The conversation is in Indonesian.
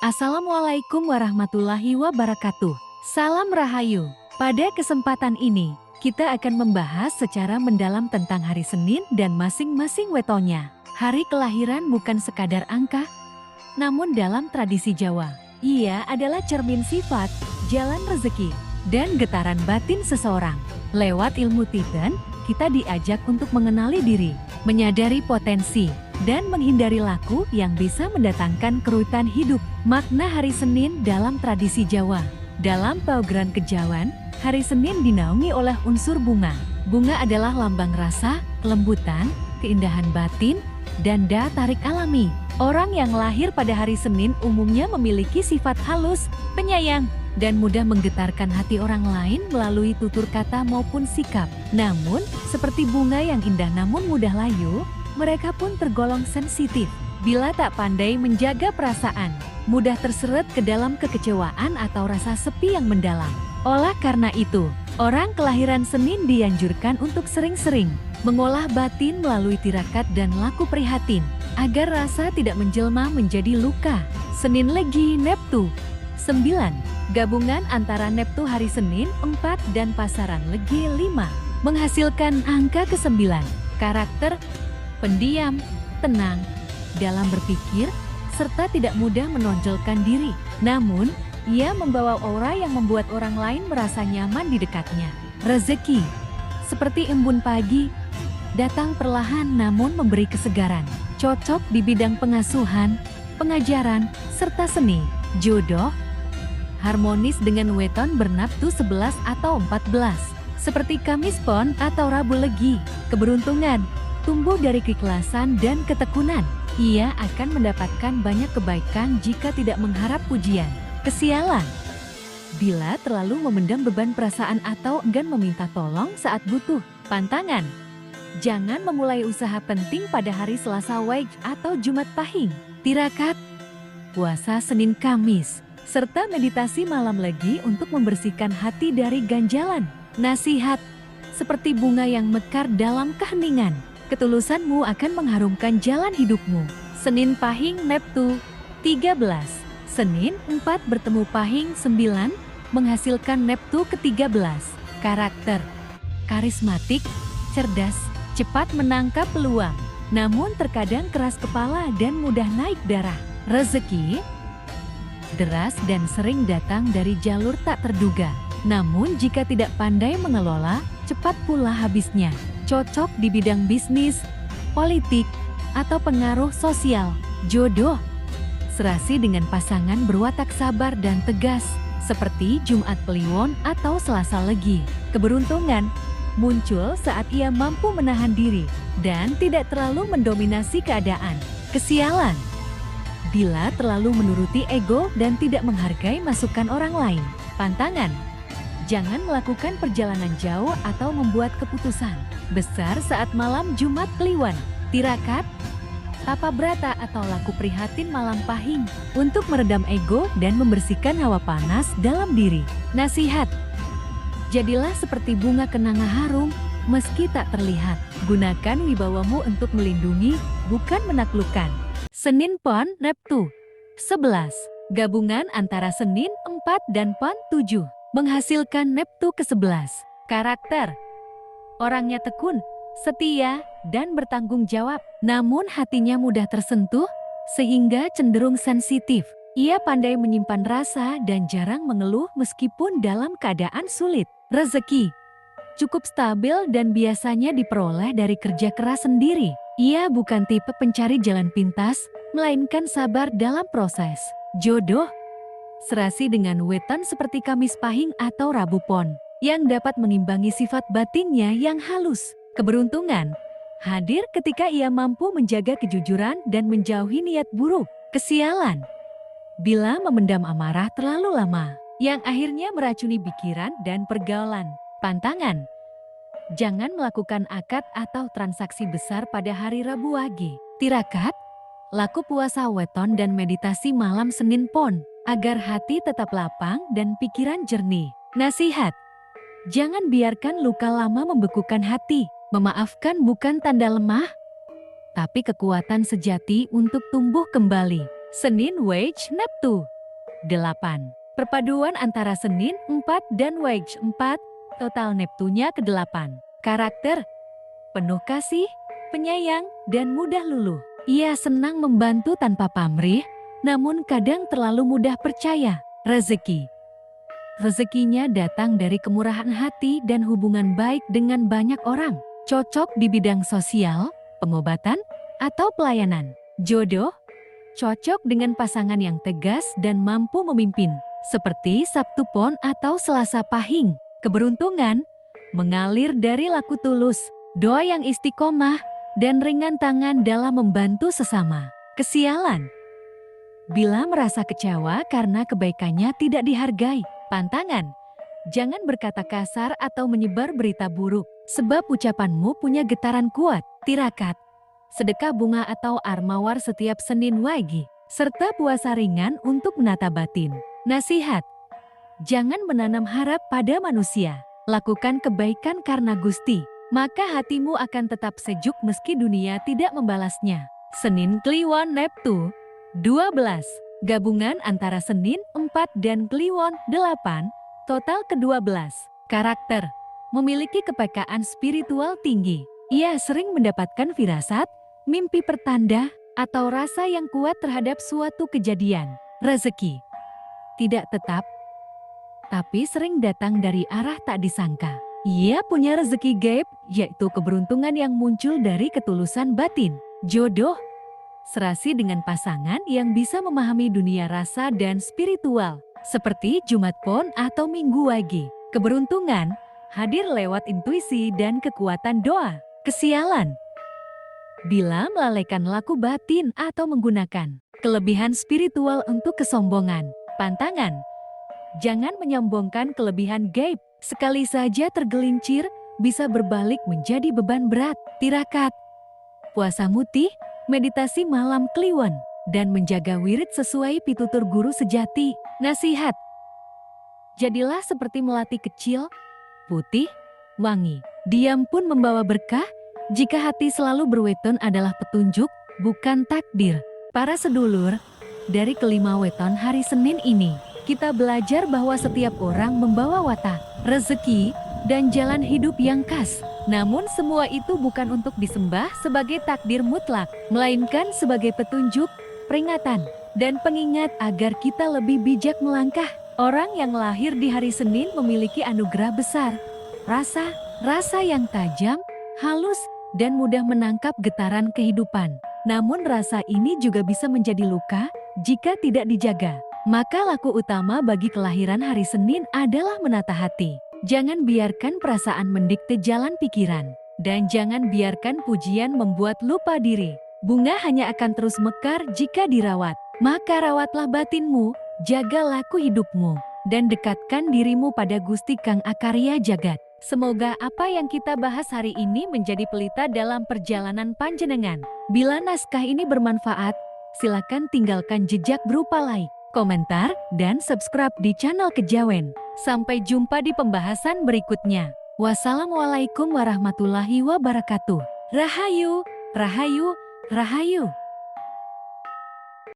Assalamualaikum warahmatullahi wabarakatuh. Salam Rahayu. Pada kesempatan ini, kita akan membahas secara mendalam tentang hari Senin dan masing-masing wetonya. Hari kelahiran bukan sekadar angka, namun dalam tradisi Jawa, ia adalah cermin sifat, jalan rezeki, dan getaran batin seseorang. Lewat ilmu Titan, kita diajak untuk mengenali diri, menyadari potensi, dan menghindari laku yang bisa mendatangkan kerutan hidup. Makna hari Senin dalam tradisi Jawa. Dalam paugeran kejawen, hari Senin dinaungi oleh unsur bunga. Bunga adalah lambang rasa, kelembutan, keindahan batin, dan daya tarik alami. Orang yang lahir pada hari Senin umumnya memiliki sifat halus, penyayang, dan mudah menggetarkan hati orang lain melalui tutur kata maupun sikap. Namun, seperti bunga yang indah namun mudah layu, mereka pun tergolong sensitif. Bila tak pandai menjaga perasaan, mudah terseret ke dalam kekecewaan atau rasa sepi yang mendalam. Oleh karena itu, orang kelahiran Senin dianjurkan untuk sering-sering mengolah batin melalui tirakat dan laku prihatin, agar rasa tidak menjelma menjadi luka. Senin Legi Neptu 9. Gabungan antara Neptu hari Senin 4 dan pasaran Legi 5 menghasilkan angka ke-9. Karakter pendiam, tenang dalam berpikir, serta tidak mudah menonjolkan diri. Namun, ia membawa aura yang membuat orang lain merasa nyaman di dekatnya. Rezeki, seperti embun pagi, datang perlahan namun memberi kesegaran. Cocok di bidang pengasuhan, pengajaran, serta seni. Jodoh, harmonis dengan weton bernaptu 11 atau 14. Seperti Kamis Pon atau Rabu Legi. Keberuntungan, tumbuh dari keikhlasan dan ketekunan. Ia akan mendapatkan banyak kebaikan jika tidak mengharap pujian. Kesialan, bila terlalu memendam beban perasaan atau enggan meminta tolong saat butuh. Pantangan, jangan memulai usaha penting pada hari Selasa Wage atau Jumat Pahing. Tirakat, puasa Senin Kamis, serta meditasi malam Legi untuk membersihkan hati dari ganjalan. Nasihat, seperti bunga yang mekar dalam keheningan, ketulusanmu akan mengharumkan jalan hidupmu. Senin Pahing Neptu 13. Senin 4 bertemu Pahing 9 menghasilkan Neptu ke-13. Karakter karismatik, cerdas, cepat menangkap peluang, namun terkadang keras kepala dan mudah naik darah. Rezeki deras dan sering datang dari jalur tak terduga, namun jika tidak pandai mengelola, cepat pula habisnya. Cocok di bidang bisnis, politik, atau pengaruh sosial. Jodoh, serasi dengan pasangan berwatak sabar dan tegas, seperti Jumat Kliwon atau Selasa Legi. Keberuntungan, muncul saat ia mampu menahan diri, dan tidak terlalu mendominasi keadaan. Kesialan, bila terlalu menuruti ego dan tidak menghargai masukan orang lain. Pantangan, jangan melakukan perjalanan jauh atau membuat keputusan besar saat malam Jumat Kliwon. Tirakat, tapa brata atau laku prihatin malam Pahing untuk meredam ego dan membersihkan hawa panas dalam diri. Nasihat, jadilah seperti bunga kenanga harum meski tak terlihat. Gunakan wibawamu untuk melindungi, bukan menaklukkan. Senin Pon Neptu 11. Gabungan antara Senin 4 dan Pon 7 menghasilkan Neptu ke-11. Karakter, orangnya tekun, setia, dan bertanggung jawab. Namun hatinya mudah tersentuh, sehingga cenderung sensitif. Ia pandai menyimpan rasa dan jarang mengeluh meskipun dalam keadaan sulit. Rezeki, cukup stabil dan biasanya diperoleh dari kerja keras sendiri. Ia bukan tipe pencari jalan pintas, melainkan sabar dalam proses. Jodoh, serasi dengan weton seperti Kamis Pahing atau Rabu Pon, yang dapat mengimbangi sifat batinnya yang halus. Keberuntungan, hadir ketika ia mampu menjaga kejujuran dan menjauhi niat buruk. Kesialan, bila memendam amarah terlalu lama, yang akhirnya meracuni pikiran dan pergaulan. Pantangan, jangan melakukan akad atau transaksi besar pada hari Rabu Wage. Tirakat, laku puasa weton dan meditasi malam Senin Pon, agar hati tetap lapang dan pikiran jernih. Nasihat, jangan biarkan luka lama membekukan hati. Memaafkan bukan tanda lemah, tapi kekuatan sejati untuk tumbuh kembali. Senin Wage Neptu 8. Perpaduan antara Senin 4 dan Wage 4, total Neptunya ke-8. Karakter penuh kasih, penyayang, dan mudah luluh. Ia senang membantu tanpa pamrih, namun kadang terlalu mudah percaya. Rezekinya datang dari kemurahan hati dan hubungan baik dengan banyak orang. Cocok di bidang sosial, pengobatan, atau pelayanan. Jodoh cocok dengan pasangan yang tegas dan mampu memimpin, seperti Sabtu Pon atau Selasa Pahing. Keberuntungan mengalir dari laku tulus, doa yang istiqomah, dan ringan tangan dalam membantu sesama. Kesialan bila merasa kecewa karena kebaikannya tidak dihargai. Pantangan, jangan berkata kasar atau menyebar berita buruk, sebab ucapanmu punya getaran kuat. Tirakat, sedekah bunga atau armawar setiap Senin Wage, serta puasa ringan untuk menata batin. Nasihat, jangan menanam harap pada manusia. Lakukan kebaikan karena Gusti, maka hatimu akan tetap sejuk meski dunia tidak membalasnya. Senin Kliwon Neptu 12. Gabungan antara Senin 4 dan Kliwon 8, total ke-12. Karakter memiliki kepekaan spiritual tinggi. Ia sering mendapatkan firasat, mimpi pertanda, atau rasa yang kuat terhadap suatu kejadian. Rezeki tidak tetap, tapi sering datang dari arah tak disangka. Ia punya rezeki gaib, yaitu keberuntungan yang muncul dari ketulusan batin. Jodoh serasi dengan pasangan yang bisa memahami dunia rasa dan spiritual, seperti Jumat Pon atau Minggu Wage. Keberuntungan hadir lewat intuisi dan kekuatan doa. Kesialan bila melalaikan laku batin atau menggunakan kelebihan spiritual untuk kesombongan. Pantangan, jangan menyombongkan kelebihan gaib. Sekali saja tergelincir, bisa berbalik menjadi beban berat. Tirakat, puasa mutih, meditasi malam Kliwon, dan menjaga wirid sesuai pitutur guru sejati. Nasihat, jadilah seperti melati kecil, putih, wangi. Diam pun membawa berkah, jika hati selalu berweton adalah petunjuk, bukan takdir. Para sedulur, dari kelima weton hari Senin ini, kita belajar bahwa setiap orang membawa watak, rezeki, dan jalan hidup yang khas. Namun semua itu bukan untuk disembah sebagai takdir mutlak, melainkan sebagai petunjuk, peringatan, dan pengingat agar kita lebih bijak melangkah. Orang yang lahir di hari Senin memiliki anugerah besar, rasa yang tajam, halus, dan mudah menangkap getaran kehidupan. Namun rasa ini juga bisa menjadi luka jika tidak dijaga. Maka laku utama bagi kelahiran hari Senin adalah menata hati. Jangan biarkan perasaan mendikte jalan pikiran. Dan jangan biarkan pujian membuat lupa diri. Bunga hanya akan terus mekar jika dirawat. Maka rawatlah batinmu, jaga laku hidupmu, dan dekatkan dirimu pada Gusti Kang Akarya Jagat. Semoga apa yang kita bahas hari ini menjadi pelita dalam perjalanan panjenengan. Bila naskah ini bermanfaat, silakan tinggalkan jejak berupa like, komentar, dan subscribe di channel Kejawen. Sampai jumpa di pembahasan berikutnya. Wassalamualaikum warahmatullahi wabarakatuh. Rahayu, rahayu, rahayu.